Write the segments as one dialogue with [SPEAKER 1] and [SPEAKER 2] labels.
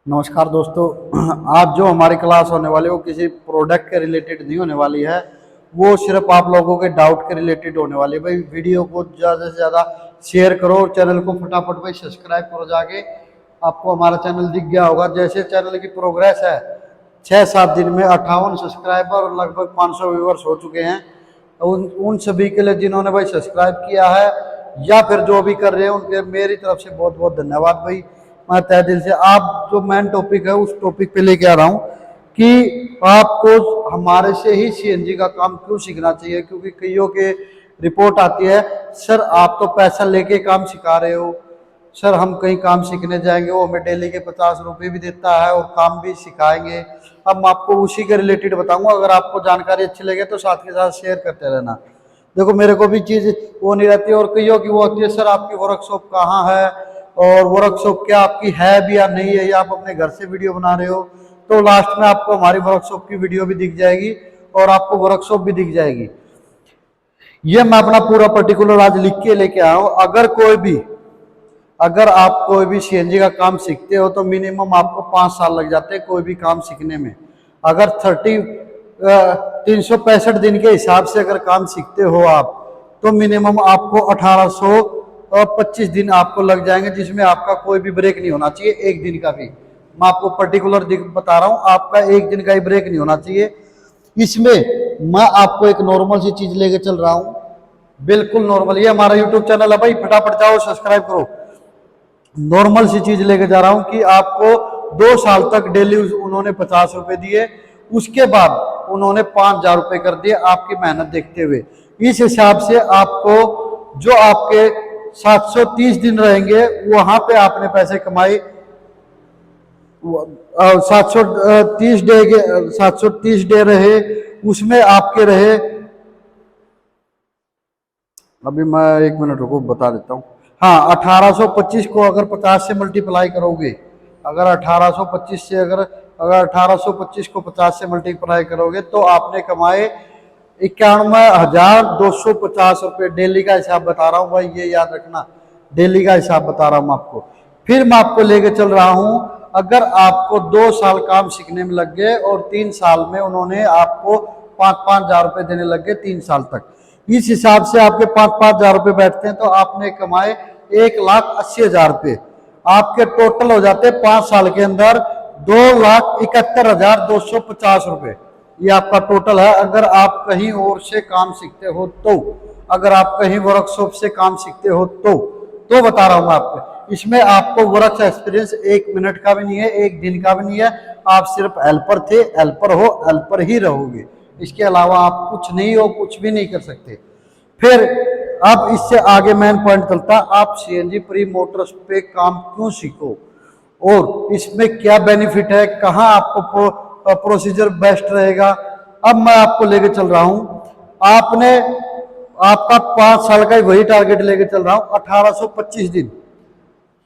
[SPEAKER 1] नमस्कार दोस्तों। आज जो हमारी क्लास होने वाली है वो किसी प्रोडक्ट के रिलेटेड नहीं होने वाली है, वो सिर्फ आप लोगों के डाउट के रिलेटेड होने वाली है। भाई वीडियो को ज़्यादा से ज़्यादा शेयर करो, चैनल को फटाफट भाई सब्सक्राइब करो। जाके आपको हमारा चैनल दिख गया होगा। जैसे चैनल की प्रोग्रेस है, 6-7 दिन में 58 सब्सक्राइबर और लगभग 500 व्यूवर्स हो चुके हैं। उन सभी के लिए जिन्होंने भाई सब्सक्राइब किया है या फिर जो भी कर रहे हैं, उनके मेरी तरफ से बहुत बहुत धन्यवाद भाई। मैं तहे दिल से आप जो मेन टॉपिक है उस टॉपिक पे लेके आ रहा हूँ कि आपको हमारे से ही सीएनजी का काम क्यों सीखना चाहिए। क्योंकि कईयों के रिपोर्ट आती है, सर आप तो पैसा लेके काम सिखा रहे हो, सर हम कहीं काम सीखने जाएंगे वो हमें डेली के 50 रुपये भी देता है और काम भी सिखाएंगे। अब मैं आपको उसी के रिलेटेड बताऊंगा। अगर आपको जानकारी अच्छी लगे तो साथ के साथ शेयर करते रहना। देखो मेरे को भी चीज़ वो नहीं रहती और कईयों की वो होती है, सर आपकी वर्कशॉप कहाँ है और वर्कशॉप क्या आपकी है भी या नहीं है, या आप अपने घर से वीडियो बना रहे हो। तो लास्ट में आपको हमारी वर्कशॉप की वीडियो भी दिख जाएगी और आपको वर्कशॉप भी दिख जाएगी। ये मैं अपना पूरा पर्टिकुलर आज लिख के लेके आया हूँ। अगर आप कोई भी सीएनजी का काम सीखते हो तो मिनिमम आपको 5 साल लग जाते हैं कोई भी काम सीखने में। अगर 365 दिन के हिसाब से अगर काम सीखते हो आप, तो मिनिमम आपको 1825 दिन आपको लग जाएंगे, जिसमें आपका कोई भी ब्रेक नहीं होना चाहिए, एक दिन का भी। मैं आपको पर्टिकुलर बता रहा हूँ, आपका एक दिन का ही ब्रेक नहीं होना चाहिए। इसमें मैं आपको एक नॉर्मल सी चीज लेके चल रहा हूँ, बिल्कुल नॉर्मल। ये हमारा यूट्यूब चैनल है भाई, फटाफट जाओ सब्सक्राइब करो। नॉर्मल सी चीज लेके जा रहा हूँ कि आपको 2 साल तक डेली उन्होंने 50 रुपए दिए, उसके बाद उन्होंने 5,000 रुपए कर दिए आपकी मेहनत देखते हुए। इस हिसाब से आपको जो आपके 730 दिन रहेंगे वहां पे आपने पैसे कमाए। 730 डे रहे, उसमें आपके रहे, अभी मैं 1 मिनट रुको बता देता हूँ। हाँ, 1825 को अगर 50 से मल्टीप्लाई करोगे, अगर 1825 से अगर 1825 को 50 से मल्टीप्लाई करोगे तो आपने कमाए 91,250 रुपये। डेली का हिसाब बता रहा हूँ भाई, ये याद रखना, डेली का हिसाब बता रहा हूँ आपको। फिर मैं आपको लेके चल रहा हूँ, अगर आपको 2 साल काम सीखने में लग गए और 3 साल में उन्होंने आपको 5-5 हजार रुपये देने लग गए 3 साल तक, इस हिसाब से आपके 5-5 हजार रुपये बैठते हैं तो आपने कमाए 1,80,000 रुपये। आपके टोटल हो जाते 5 साल के अंदर 2,71,250 रुपये। ये आपका टोटल है। अगर आप कहीं और से काम सीखते हो तो, अगर आप कहीं वर्कशॉप से काम सीखते हो तो बता रहा हूं मैं आपको। इसमें आपको वर्क एक्सपीरियंस 1 मिनट का भी नहीं है, 1 दिन का भी नहीं है। आप सिर्फ हेल्पर थे, हेल्पर हो, हेल्पर ही रहोगे। इसके अलावा आप कुछ नहीं हो, कुछ भी नहीं कर सकते। फिर अब इससे आगे मेन पॉइंट चलता, आप सीएनजी प्री मोटर्स पे काम क्यों सीखो और इसमें क्या बेनिफिट है, कहाँ आपको प्रोसीजर बेस्ट रहेगा। अब मैं आपको लेके चल रहा हूं, आपका 5 साल का ही वही टारगेट लेके चल रहा हूं। 1825 दिन,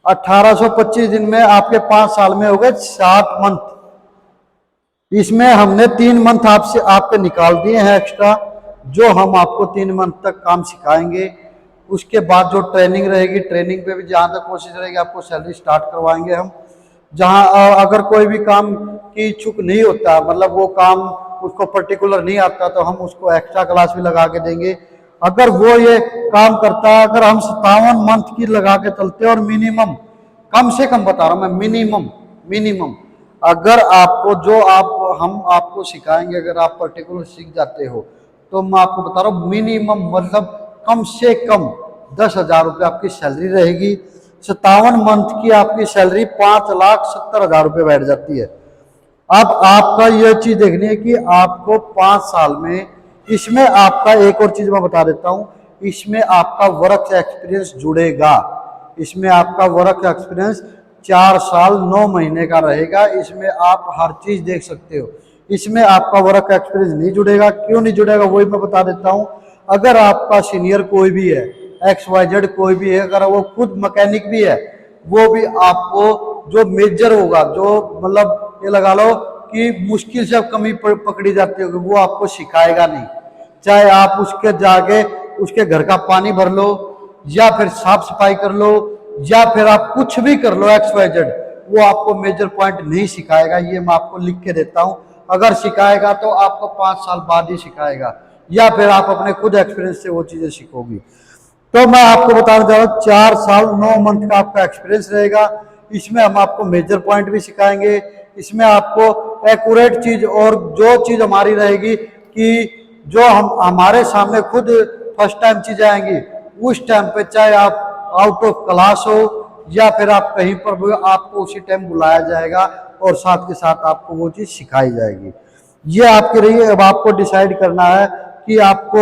[SPEAKER 1] 1825 दिन में आपके 5 साल में हो गए 60 मंथ। इसमें हमने 3 मंथ आपसे आपके निकाल दिए हैं एक्स्ट्रा, जो हम आपको 3 मंथ तक काम सिखाएंगे। उसके बाद जो ट्रेनिंग रहेगी, ट्रेनिंग पे भी जहाँ तक कोशिश रहेगी आपको सैलरी स्टार्ट करवाएंगे हम। जहाँ अगर कोई भी काम की इच्छुक नहीं होता, मतलब वो काम उसको पर्टिकुलर नहीं आता, तो हम उसको एक्स्ट्रा क्लास भी लगा के देंगे। अगर वो ये काम करता है, अगर हम 57 मंथ की लगा के चलते हैं और मिनिमम, कम से कम बता रहा हूँ मैं, मिनिमम अगर आपको हम आपको सिखाएंगे, अगर आप पर्टिकुलर सीख जाते हो तो मैं आपको बता रहा हूँ मिनिमम मतलब कम से कम 10,000 रुपये आपकी सैलरी रहेगी। 57 मंथ की आपकी सैलरी 5,70,000 रुपये बैठ जाती है। अब आपका यह चीज देखनी है कि आपको 5 साल में, इसमें आपका एक और चीज मैं बता देता हूं, इसमें आपका वर्क एक्सपीरियंस जुड़ेगा। इसमें आपका वर्क एक्सपीरियंस 4 साल 9 महीने का रहेगा। इसमें आप हर चीज देख सकते हो। इसमें आपका वर्क एक्सपीरियंस नहीं जुड़ेगा। क्यों नहीं जुड़ेगा वही मैं बता देता हूं। अगर आपका सीनियर कोई भी है, XYZ कोई भी है, अगर वो खुद मैकेनिक भी है, वो भी आपको जो मेजर होगा, जो मतलब ये लगा लो कि मुश्किल से कमी पकड़ी जाती होगी, वो आपको सिखाएगा नहीं। चाहे आप उसके जाके उसके घर का पानी भर लो, या फिर साफ सफाई कर लो, या फिर आप कुछ भी कर लो XYZ, वो आपको मेजर पॉइंट नहीं सिखाएगा, ये मैं आपको लिख के देता हूँ। अगर सिखाएगा तो आपको 5 साल बाद ही सिखाएगा, या फिर आप अपने खुद एक्सपीरियंस से वो चीजें सीखोगी। तो मैं आपको बताना चाह रहा हूँ 4 साल 9 मंथ का आपका एक्सपीरियंस रहेगा। इसमें हम आपको मेजर पॉइंट भी सिखाएंगे, इसमें आपको एक्यूरेट चीज, और जो चीज हमारी रहेगी कि जो हम हमारे सामने खुद फर्स्ट टाइम चीजें आएंगी, उस टाइम पे चाहे आप आउट ऑफ क्लास हो या फिर आप कहीं पर भी, आपको उसी टाइम बुलाया जाएगा और साथ के साथ आपको वो चीज सिखाई जाएगी। ये आपके रही। अब आपको डिसाइड करना है कि आपको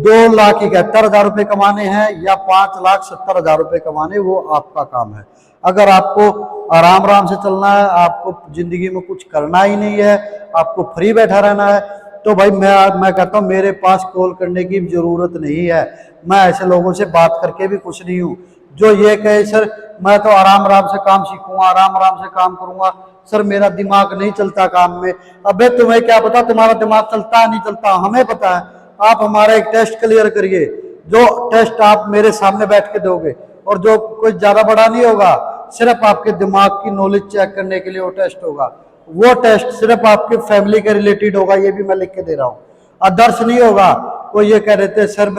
[SPEAKER 1] 2,71,000 रुपए कमाने हैं या 5,70,000 रुपए कमाने, वो आपका काम है। अगर आपको आराम आराम से चलना है, आपको जिंदगी में कुछ करना ही नहीं है, आपको फ्री बैठा रहना है, तो भाई मैं कहता हूँ मेरे पास कॉल करने की जरूरत नहीं है। मैं ऐसे लोगों से बात करके भी खुश नहीं हूँ जो ये कहे सर मैं तो आराम आराम से काम सीखूंगा, आराम आराम से काम करूंगा, सर मेरा दिमाग नहीं चलता काम में। अबे तुम्हें क्या पता तुम्हारा दिमाग चलता है नहीं चलता, हमें पता है। आप हमारा एक टेस्ट क्लियर करिए, जो टेस्ट आप मेरे सामने बैठ के दोगे, और जो कोई ज्यादा बड़ा नहीं होगा, सिर्फ आपके दिमाग की नॉलेज चेक करने के लिए वो टेस्ट होगा। वो टेस्ट सिर्फ आपके फैमिली के रिलेटेड होगा, ये भी मैं लिख के दे रहा हूँ। अदर्स नहीं होगा। कोई ये कह रहे थे सर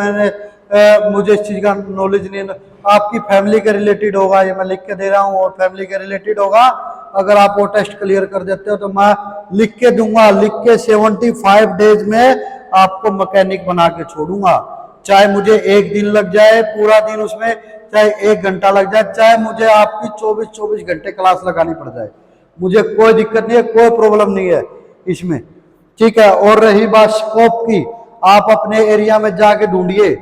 [SPEAKER 1] मुझे इस चीज का नॉलेज नहीं है, आपकी फैमिली के रिलेटेड होगा, ये मैं लिख के दे रहा हूँ, और फैमिली के रिलेटेड होगा। अगर आप वो टेस्ट क्लियर कर देते हो तो मैं लिख के दूंगा, लिख के 75 डेज में आपको मैकेनिक बना के छोड़ूंगा। चाहे मुझे 1 दिन लग जाए पूरा दिन उसमें, चाहे 1 घंटा लग जाए, चाहे मुझे आपकी 24 घंटे क्लास लगानी पड़ जाए, मुझे कोई दिक्कत नहीं है, कोई प्रॉब्लम नहीं है इसमें, ठीक है। और रही बात स्कोप की, आप अपने एरिया में जाके ढूंढिए,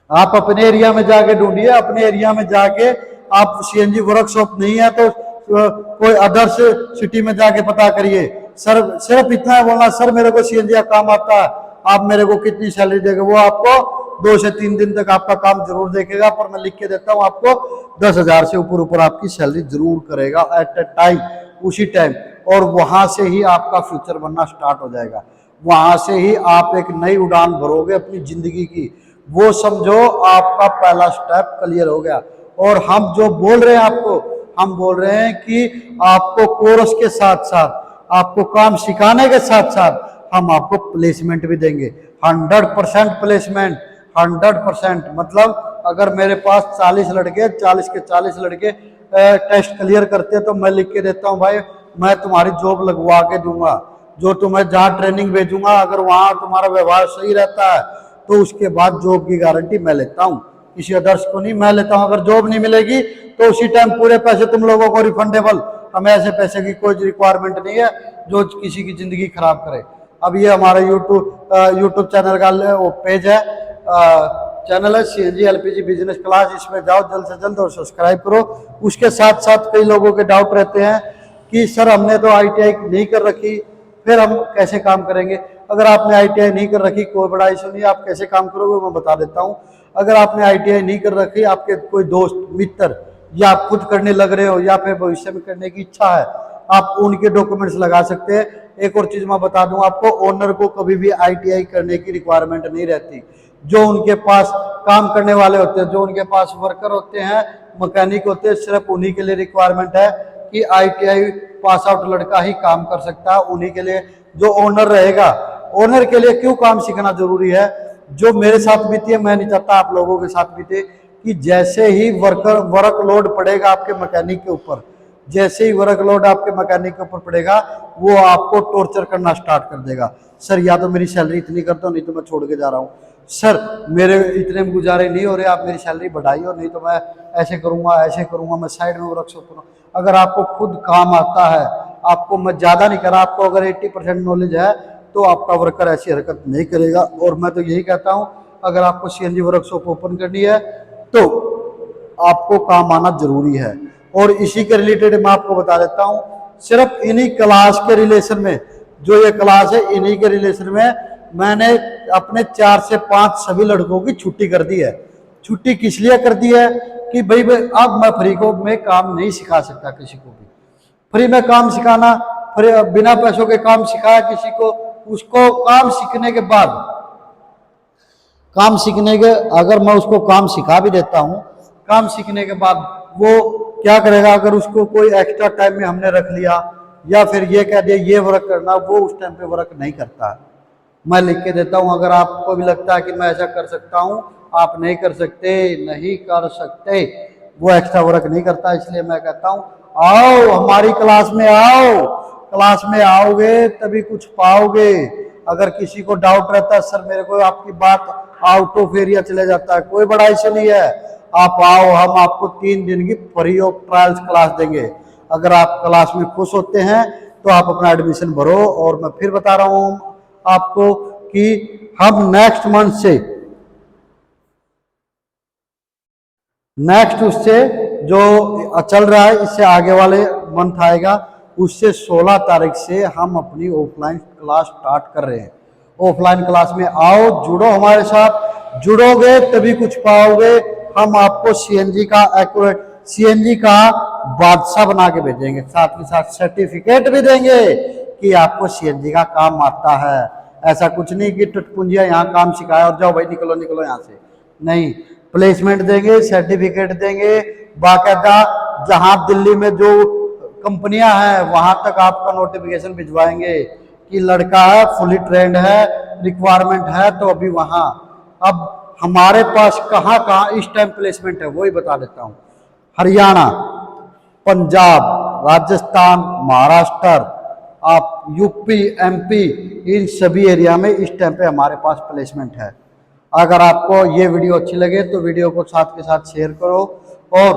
[SPEAKER 1] आप अपने एरिया में जाके ढूंढिए, अपने एरिया में जाके आप सीएनजी वर्कशॉप नहीं है तो कोई अदर्स सिटी में जाके पता करिए। सर सिर्फ इतना है बोलना, सर मेरे को सीएनजी का काम आता है, आप मेरे को कितनी सैलरी देंगे, वो आपको 2 से 3 दिन तक आपका काम जरूर देखेगा, पर मैं लिख के देता हूँ आपको 10,000 से ऊपर आपकी सैलरी जरूर करेगा एट ए टाइम, उसी टाइम। और वहां से ही आपका फ्यूचर बनना स्टार्ट हो जाएगा, वहां से ही आप एक नई उड़ान भरोगे अपनी जिंदगी की। वो समझो आपका पहला स्टेप क्लियर हो गया। और हम जो बोल रहे हैं आपको, हम बोल रहे हैं कि आपको कोर्स के साथ साथ, आपको काम सिखाने के साथ साथ हम आपको प्लेसमेंट भी देंगे, 100% प्लेसमेंट, 100%। मतलब अगर मेरे पास 40 लड़के, 40 के 40 लड़के टेस्ट क्लियर करते हैं तो मैं लिख के देता हूँ भाई मैं तुम्हारी जॉब लगवा के दूंगा। जो तुम्हें जहाँ ट्रेनिंग भेजूंगा, अगर वहां तुम्हारा व्यवहार सही रहता है तो उसके बाद जॉब की गारंटी मैं लेता हूँ, किसी अदर्स को नहीं मैं लेता हूँ। अगर जॉब नहीं मिलेगी तो उसी टाइम पूरे पैसे तुम लोगों को रिफंडेबल, हमें ऐसे पैसे की कोई रिक्वायरमेंट नहीं है जो किसी की जिंदगी खराब करे। अब ये हमारा यूट्यूब चैनल का वो पेज है, चैनल है सीएनजी एलपीजी बिजनेस क्लास, इसमें जाओ जल्द से जल्द और सब्सक्राइब करो। उसके साथ साथ कई लोगों के डाउट रहते हैं कि सर हमने तो आईटीआई नहीं कर रखी, फिर हम कैसे काम करेंगे। अगर आपने आईटीआई नहीं कर रखी कोई बड़ा इशू नहीं, आप कैसे काम करोगे मैं बता देता हूँ। अगर आपने आईटीआई नहीं कर रखी, आपके कोई दोस्त मित्र या आप खुद करने लग रहे हो या फिर भविष्य में करने की इच्छा है, आप उनके डॉक्यूमेंट्स लगा सकते हैं। एक और चीज मैं बता दूं आपको, ओनर को कभी भी आईटीआई करने की रिक्वायरमेंट नहीं रहती। जो उनके पास काम करने वाले होते हैं, जो उनके पास वर्कर होते हैं, मैकेनिक होते हैं, सिर्फ उन्हीं के लिए रिक्वायरमेंट है कि आईटीआई पास आउट लड़का ही काम कर सकता है। उन्हीं के लिए जो ओनर रहेगा, ओनर के लिए क्यों काम सीखना जरूरी है, जो मेरे साथ बीती है, मैं नहीं चाहता आप लोगों के साथ बीते कि जैसे ही वर्कलोड पड़ेगा आपके मैकेनिक के ऊपर, जैसे ही वर्कलोड आपके मैकेनिक के ऊपर पड़ेगा, वो आपको टॉर्चर करना स्टार्ट कर देगा। सर या तो मेरी सैलरी इतनी कर दो, नहीं तो मैं छोड़ के जा रहा हूँ। सर मेरे इतने में गुजारे नहीं हो रहे, आप मेरी सैलरी बढ़ाइए, नहीं तो मैं ऐसे करूँगा, मैं साइड में वर्कशॉप करूँ। अगर आपको खुद काम आता है, आपको मैं ज़्यादा नहीं करा, आपको अगर 80% नॉलेज है तो आपका वर्कर ऐसी हरकत नहीं करेगा। और मैं तो यही कहता हूँ, अगर आपको सीएनजी वर्कशॉप ओपन करनी है तो आपको काम आना जरूरी है। और इसी के रिलेटेड मैं आपको बता देता हूँ, सिर्फ इन्हीं क्लास के रिलेशन में, जो ये क्लास है इन्हीं के रिलेशन में मैंने अपने 4 से 5 सभी लड़कों की छुट्टी कर दी है। छुट्टी किस लिए कर दी है कि भाई अब मैं फ्री को में काम नहीं सिखा सकता किसी को भी। फ्री में काम सिखाना, बिना पैसों के काम सिखाया किसी को, उसको काम सीखने के बाद, अगर मैं उसको काम सिखा भी देता हूँ, काम सीखने के बाद वो क्या करेगा, अगर उसको कोई एक्स्ट्रा टाइम में हमने रख लिया या फिर ये कह दिया ये वर्क करना, वो उस टाइम पे वर्क नहीं करता है। मैं लिख के देता हूँ, अगर आपको भी लगता है कि मैं ऐसा कर सकता हूँ, आप नहीं कर सकते, नहीं कर सकते, वो एक्स्ट्रा वर्क नहीं करता। इसलिए मैं कहता हूँ आओ हमारी क्लास में आओ, क्लास में आओगे तभी कुछ पाओगे। अगर किसी को डाउट रहता है सर मेरे को आपकी बात आउट ऑफ एरिया चले जाता है, कोई बड़ा इशू नहीं है, आप आओ, हम आपको 3 दिन की फ्री ऑफ ट्रायल्स क्लास देंगे। अगर आप क्लास में खुश होते हैं तो आप अपना एडमिशन भरो। और मैं फिर बता रहा हूँ आपको कि हम नेक्स्ट मंथ से, नेक्स्ट उससे जो चल रहा है इससे आगे वाले मंथ आएगा, उससे 16 तारीख से हम अपनी ऑफलाइन क्लास स्टार्ट कर रहे हैं। ऑफलाइन क्लास में आओ, जुड़ो हमारे साथ, जुड़ोगे तभी कुछ पाओगे। हम आपको सीएनजी का एक्यूरेट, सीएनजी का बादशाह बना के भेजेंगे, साथ ही साथ सर्टिफिकेट भी देंगे कि आपको सीएनजी का काम आता है। ऐसा कुछ नहीं कि टुटपुंजिया यहाँ काम सिखाया और जाओ भाई निकलो निकलो यहाँ से, नहीं, प्लेसमेंट देंगे, सर्टिफिकेट देंगे, बाकायदा जहां दिल्ली में जो कंपनियां हैं वहां तक आपका नोटिफिकेशन भिजवाएंगे कि लड़का है, फुली ट्रेंड है, रिक्वायरमेंट है। तो अभी वहां, अब हमारे पास कहाँ कहाँ इस टाइम प्लेसमेंट है वही बता देता हूँ। हरियाणा, पंजाब, राजस्थान, महाराष्ट्र, आप यूपी, एमपी, इन सभी एरिया में इस टाइम पे हमारे पास प्लेसमेंट है। अगर आपको ये वीडियो अच्छी लगे तो वीडियो को साथ के साथ शेयर करो और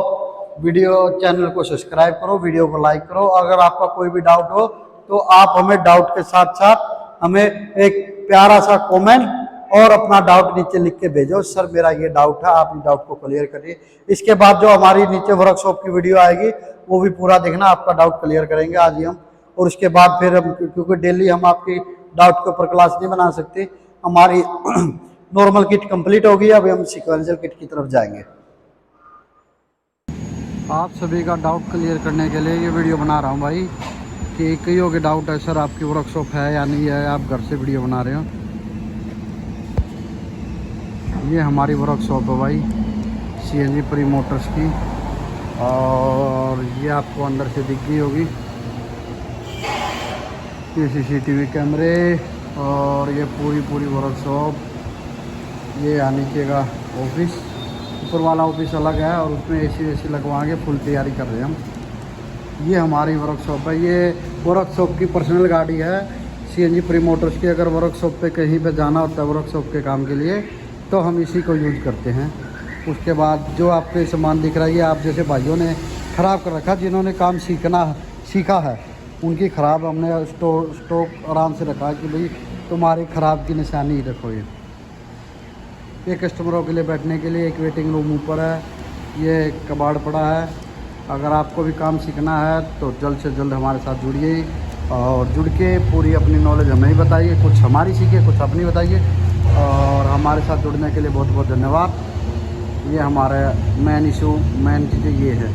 [SPEAKER 1] वीडियो चैनल को सब्सक्राइब करो, वीडियो को लाइक करो। अगर आपका कोई भी डाउट हो तो आप हमें डाउट के साथ साथ हमें एक प्यारा सा कमेंट और अपना डाउट नीचे लिख के भेजो, सर मेरा ये डाउट है, आप इस डाउट को क्लियर करिए। इसके बाद जो हमारी नीचे वर्कशॉप की वीडियो आएगी वो भी पूरा देखना, आपका डाउट क्लियर करेंगे आज ही हम। और उसके बाद फिर हम, क्योंकि डेली हम आपकी डाउट के ऊपर क्लास नहीं बना सकते, हमारी नॉर्मल किट कंप्लीट होगी, अभी हम सीक्वेंशियल किट की तरफ जाएंगे। आप सभी का डाउट क्लियर करने के लिए ये वीडियो बना रहा हूँ भाई, कि कईयों के डाउट है सर आपकी वर्कशॉप है या नहीं है, आप घर से वीडियो बना रहे हो। ये हमारी वर्कशॉप है भाई सीएनजी प्री मोटर्स की, और ये आपको अंदर से दिख गई होगी, ये सीसीटीवी कैमरे और ये पूरी वर्कशॉप। ये यहाँ नीचे का ऑफिस, ऊपर वाला ऑफिस अलग है और उसमें एसी लगवा के फुल तैयारी कर रहे हैं हम। ये हमारी वर्कशॉप है, ये वर्कशॉप की पर्सनल गाड़ी है सीएनजी प्री मोटर्स की। अगर वर्कशॉप पे कहीं पे जाना होता है वर्कशॉप के काम के लिए तो हम इसी को यूज़ करते हैं। उसके बाद जो आपके सामान दिख रहा है ये आप जैसे भाइयों ने ख़राब कर रखा, जिन्होंने काम सीखा है उनकी ख़राब हमने स्टॉक आराम से रखा कि भाई तुम्हारी ख़राब की निशानी रखो। ये कस्टमरों के लिए बैठने के लिए एक वेटिंग रूम ऊपर है, ये कबाड़ पड़ा है। अगर आपको भी काम सीखना है तो जल्द से जल्द हमारे साथ जुड़िए और जुड़ के पूरी अपनी नॉलेज हमें ही बताइए, कुछ हमारी सीखिए कुछ अपनी बताइए। और हमारे साथ जुड़ने के लिए बहुत बहुत धन्यवाद। ये हमारा मेन चीज़ ये है।